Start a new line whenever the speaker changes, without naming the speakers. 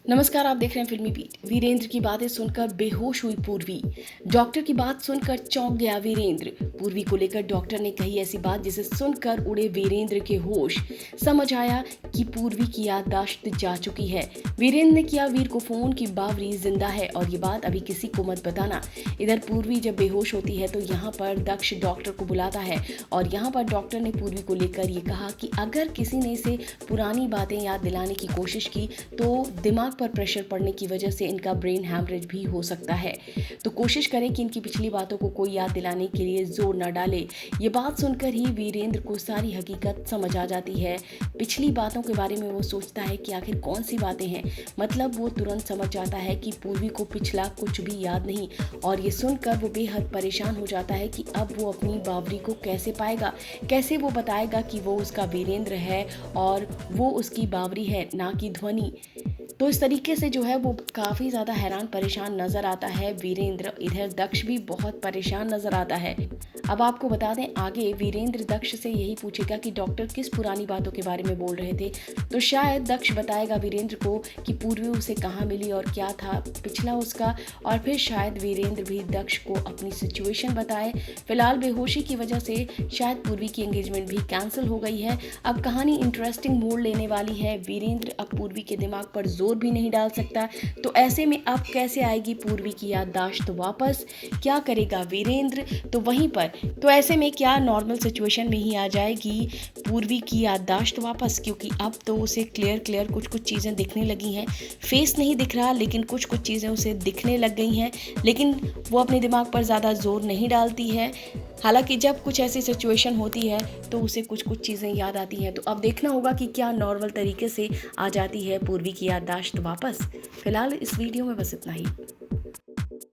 नमस्कार, आप देख रहे हैं फिल्मी बीट। वीरेंद्र की बातें सुनकर बेहोश हुई पूर्वी। डॉक्टर की बात सुनकर चौंक गया वीरेंद्र। पूर्वी को लेकर डॉक्टर ने कही ऐसी बात जिसे सुनकर उड़े वीरेंद्र के होश। समझ आया कि पूर्वी की याददाश्त जा चुकी है। वीरेंद्र ने किया वीर को फोन कि बावरी जिंदा है और ये बात अभी किसी को मत बताना। इधर पूर्वी जब बेहोश होती है तो यहाँ पर दक्ष डॉक्टर को बुलाता है और यहाँ पर डॉक्टर ने पूर्वी को लेकर ये कहा कि अगर किसी ने इसे पुरानी बातें याद दिलाने की कोशिश की तो दिमाग पर प्रेशर पड़ने की वजह से इनका ब्रेन हैमरेज भी हो सकता है। तो कोशिश करें कि इनकी पिछली बातों को कोई याद दिलाने के लिए जोर न डाले। ये बात सुनकर ही वीरेंद्र को सारी हकीकत समझ आ जाती है। पिछली बातों के बारे में वो सोचता है कि आखिर कौन सी बातें हैं। मतलब वो तुरंत समझ जाता है कि पूर्वी को पिछला कुछ भी याद नहीं और ये सुनकर वो बेहद परेशान हो जाता है कि अब वो अपनी बावरी को कैसे पाएगा, कैसे वो बताएगा कि वो उसका वीरेंद्र है और वो उसकी बावरी है, ना कि ध्वनि। तो इस तरीके से जो है वो काफ़ी ज़्यादा हैरान परेशान नज़र आता है वीरेंद्र। इधर दक्ष भी बहुत परेशान नज़र आता है। अब आपको बता दें, आगे वीरेंद्र दक्ष से यही पूछेगा कि डॉक्टर किस पुरानी बातों के बारे में बोल रहे थे। तो शायद दक्ष बताएगा वीरेंद्र को कि पूर्वी उसे कहाँ मिली और क्या था पिछला उसका, और फिर शायद वीरेंद्र भी दक्ष को अपनी सिचुएशन बताए। फिलहाल बेहोशी की वजह से शायद पूर्वी की एंगेजमेंट भी कैंसिल हो गई है। अब कहानी इंटरेस्टिंग मोड़ लेने वाली है। वीरेंद्र अब पूर्वी के दिमाग पर जोर भी नहीं डाल सकता। तो ऐसे में अब कैसे आएगी पूर्वी की याददाश्त वापस, क्या करेगा वीरेंद्र? तो वहीं पर तो ऐसे में क्या नॉर्मल सिचुएशन में ही आ जाएगी पूर्वी की याददाश्त वापस, क्योंकि अब तो उसे क्लियर कुछ चीज़ें दिखने लगी हैं। फेस नहीं दिख रहा लेकिन कुछ चीज़ें उसे दिखने लग गई हैं, लेकिन वो अपने दिमाग पर ज़्यादा जोर नहीं डालती है। हालांकि जब कुछ ऐसी सिचुएशन होती है तो उसे कुछ चीज़ें याद आती हैं। तो अब देखना होगा कि क्या नॉर्मल तरीके से आ जाती है पूर्वी की याददाश्त वापस। फिलहाल इस वीडियो में बस इतना ही।